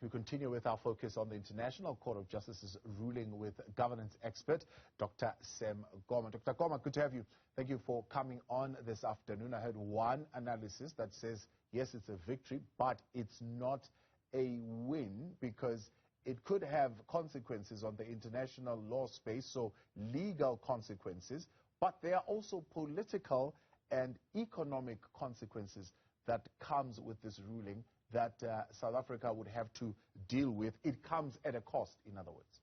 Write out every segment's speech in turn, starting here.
We continue with our focus on the International Court of Justice's ruling with governance expert, Dr. Sam Koma. Dr. Koma, good to have you. Thank you for coming on this afternoon. I heard one analysis that says, yes, it's a victory, but it's not a win because it could have consequences on the international law space, so legal consequences, but there are also political and economic consequences that comes with this ruling that South Africa would have to deal with. It comes at a cost, in other words.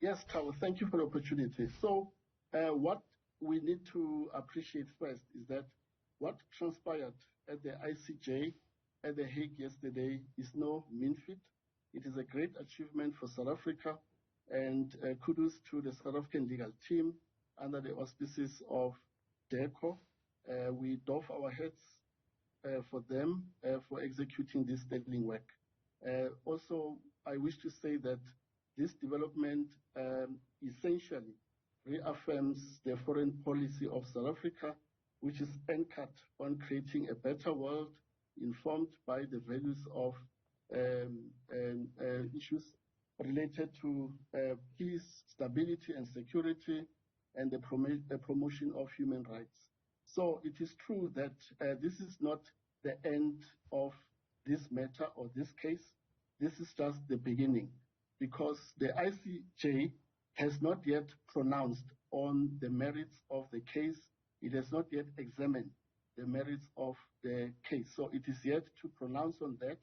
Yes, Carl, thank you for the opportunity. So what we need to appreciate first is that what transpired at the ICJ at The Hague yesterday is no mean feat. It is a great achievement for South Africa, and kudos to the South African legal team under the auspices of DECO. We doff our heads for them for executing this sterling work. Also, I wish to say that this development essentially reaffirms the foreign policy of South Africa, which is anchored on creating a better world informed by the values of issues related to peace, stability and security, and the promotion of human rights. So it is true that this is not the end of this matter or this case. This is just the beginning, because the ICJ has not yet pronounced on the merits of the case. It has not yet examined the merits of the case. So it is yet to pronounce on that.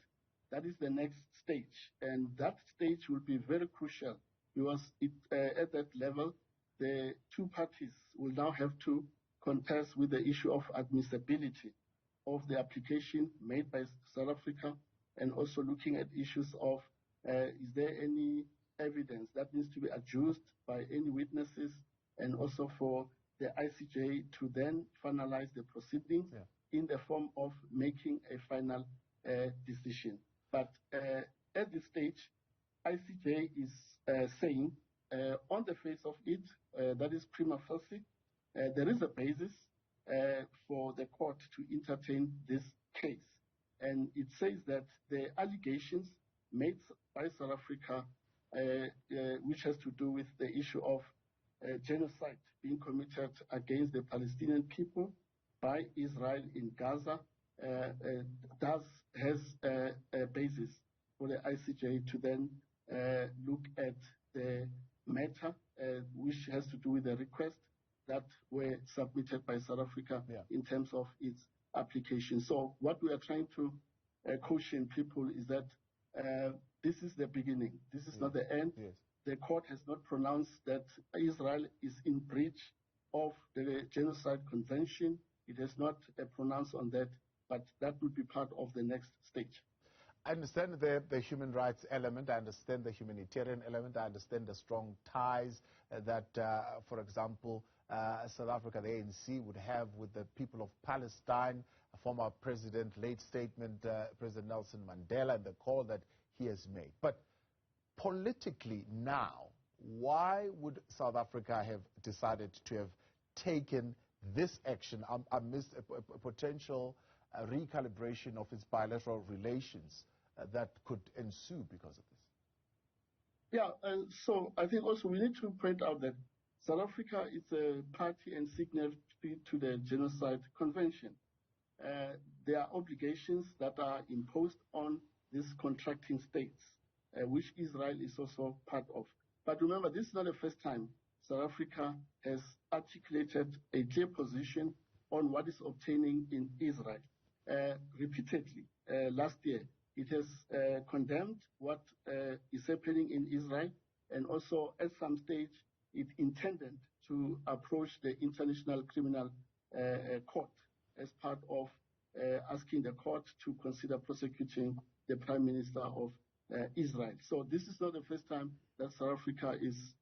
That is the next stage. And that stage will be very crucial because at that level, the two parties will now have to contest with the issue of admissibility of the application made by South Africa, and also looking at issues of is there any evidence that needs to be adduced by any witnesses, and also for the ICJ to then finalize the proceedings in the form of making a final decision. But at this stage, ICJ is saying on the face of it, that is prima facie, there is a basis for the court to entertain this case. And it says that the allegations made by South Africa, which has to do with the issue of genocide being committed against the Palestinian people by Israel in Gaza, has a basis for the ICJ to then look at the matter, which has to do with the request that were submitted by South Africa in terms of its application. So what we are trying to caution people is that this is the beginning. This is not the end. The court has not pronounced that Israel is in breach of the Genocide Convention. It has not pronounced on that, but that will be part of the next stage. I understand the human rights element. I understand the humanitarian element. I understand the strong ties that, for example, South Africa, the ANC, would have with the people of Palestine, a former president, late statement, President Nelson Mandela, and the call that he has made. But politically now, why would South Africa have decided to have taken this action amidst a potential recalibration of its bilateral relations that could ensue because of this? Yeah, so I think also we need to point out that South Africa is a party and signatory to the Genocide Convention. There are obligations that are imposed on these contracting states, which Israel is also part of. But remember, this is not the first time South Africa has articulated a clear position on what is obtaining in Israel. Repeatedly, last year, it has condemned what is happening in Israel, and also at some stage it intended to approach the International Criminal Court as part of asking the court to consider prosecuting the Prime Minister of Israel. So this is not the first time that South Africa is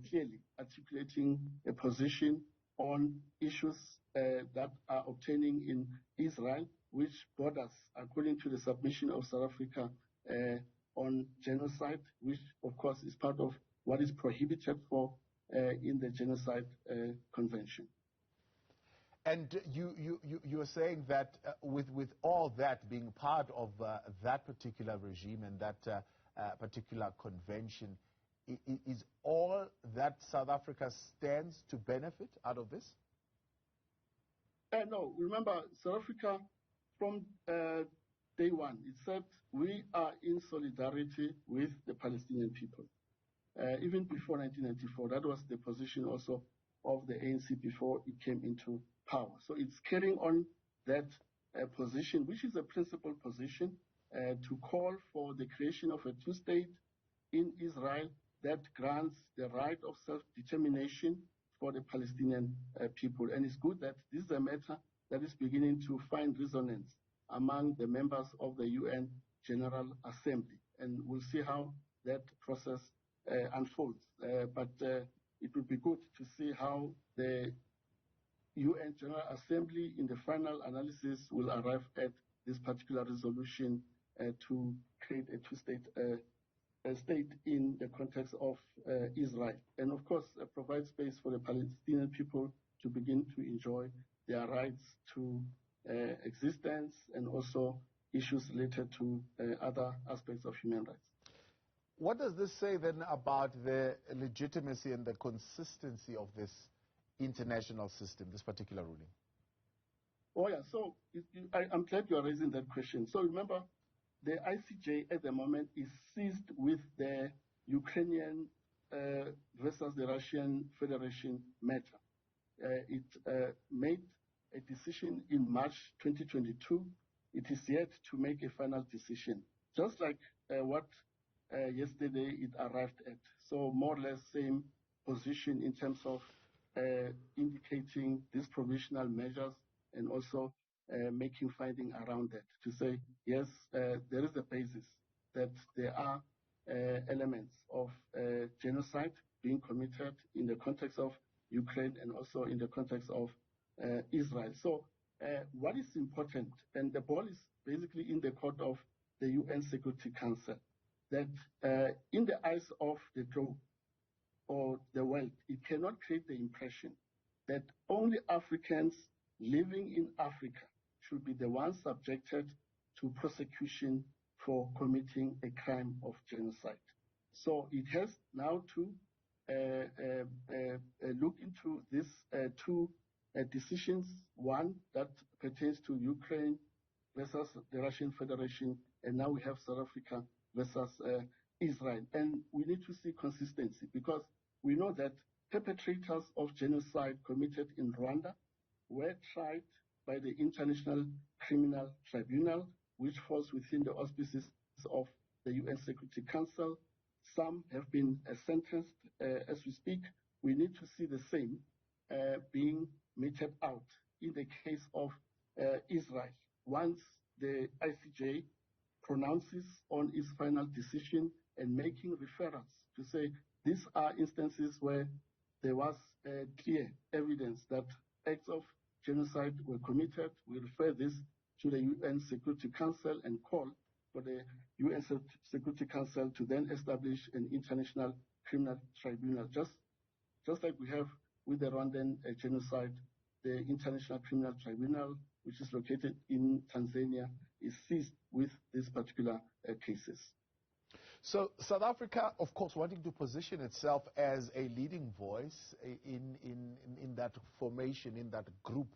clearly articulating a position on issues that are obtaining in Israel, which borders, according to the submission of South Africa, on genocide, which of course is part of what is prohibited for in the Genocide Convention. And you are saying that with all that being part of that particular regime and that particular convention, is all that South Africa stands to benefit out of this? No, remember, South Africa from day one, it said we are in solidarity with the Palestinian people. Even before 1994, that was the position also of the ANC before it came into power. So it's carrying on that position, which is a principled position, to call for the creation of a two-state in Israel that grants the right of self-determination for the Palestinian people. And it's good that this is a matter that is beginning to find resonance among the members of the UN General Assembly. And we'll see how that process unfolds. But it would be good to see how the UN General Assembly in the final analysis will arrive at this particular resolution to create a two-state state in the context of Israel. And of course, provide space for the Palestinian people to begin to enjoy their rights to existence and also issues related to other aspects of human rights. What does this say then about the legitimacy and the consistency of this international system, this particular ruling? Oh yeah, so I'm glad you are raising that question. So remember, the ICJ at the moment is seized with the Ukrainian versus the Russian Federation matter. It made a decision in March 2022. It is yet to make a final decision, just like what yesterday it arrived at. So more or less same position in terms of indicating these provisional measures and also making finding around that to say, yes, there is a basis that there are elements of genocide being committed in the context of Ukraine and also in the context of Israel. So what is important, and the ball is basically in the court of the UN Security Council, that in the eyes of the globe or the world, it cannot create the impression that only Africans living in Africa should be the ones subjected to prosecution for committing a crime of genocide. So it has now to look into these two decisions, one that pertains to Ukraine versus the Russian Federation, and now we have South Africa versus Israel. And we need to see consistency because we know that perpetrators of genocide committed in Rwanda were tried by the International Criminal Tribunal, which falls within the auspices of the UN Security Council. Some have been sentenced as we speak. We need to see the same being meted out in the case of Israel. Once the ICJ pronounces on its final decision and making referrals to say these are instances where there was clear evidence that acts of genocide were committed, we refer this to the UN Security Council and call for the UN Security Council to then establish an international criminal tribunal, just like we have with the Rwandan genocide. The International Criminal Tribunal, which is located in Tanzania, is seized with these particular cases. So South Africa, of course, wanting to position itself as a leading voice in that formation, in that group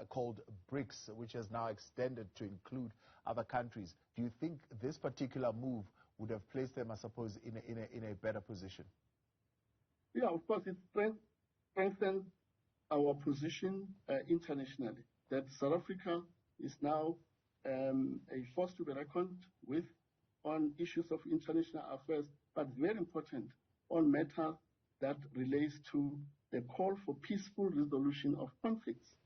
called BRICS, which has now extended to include other countries. Do you think this particular move would have placed them, I suppose, in a better position? Yeah, of course, it strengthens our position internationally, that South Africa is now a force to be reckoned with on issues of international affairs, but very important on matters that relates to the call for peaceful resolution of conflicts,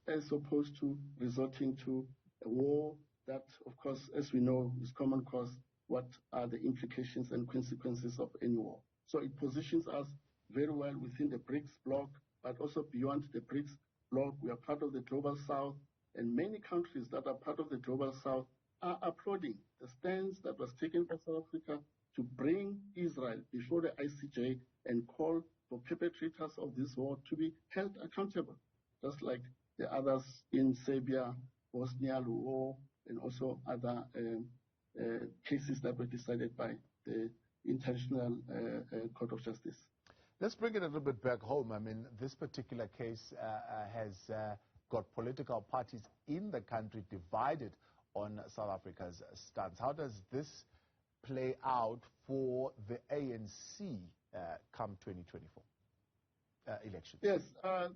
as opposed to resorting to a war that, of course, as we know, is common cause. What are the implications and consequences of any war? So it positions us very well within the BRICS bloc, but also beyond the BRICS bloc. We are part of the Global South, and many countries that are part of the Global South are applauding the stance that was taken by South Africa to bring Israel before the ICJ and call for perpetrators of this war to be held accountable, just like the others in Serbia, Bosnia, Luo, and also other cases that were decided by the International Court of Justice. Let's bring it a little bit back home. I mean, this particular case has got political parties in the country divided on South Africa's stance. How does this play out for the ANC come 2024 elections? Yes,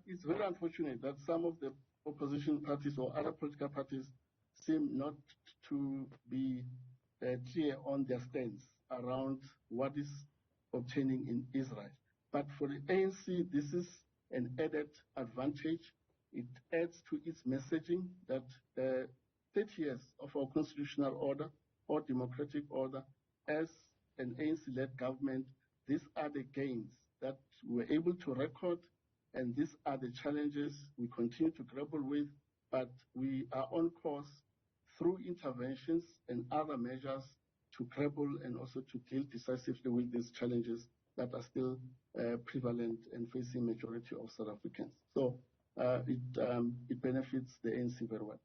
it's very unfortunate that some of the opposition parties or other political parties seem not to be clear on their stance around what is obtaining in Israel. But for the ANC, this is an added advantage. It adds to its messaging that 30 years of our constitutional order or democratic order as an ANC-led government, these are the gains that we're able to record, and these are the challenges we continue to grapple with, but we are on course through interventions and other measures to grapple and also to deal decisively with these challenges that are still prevalent and facing majority of South Africans. So it benefits the ANC very well.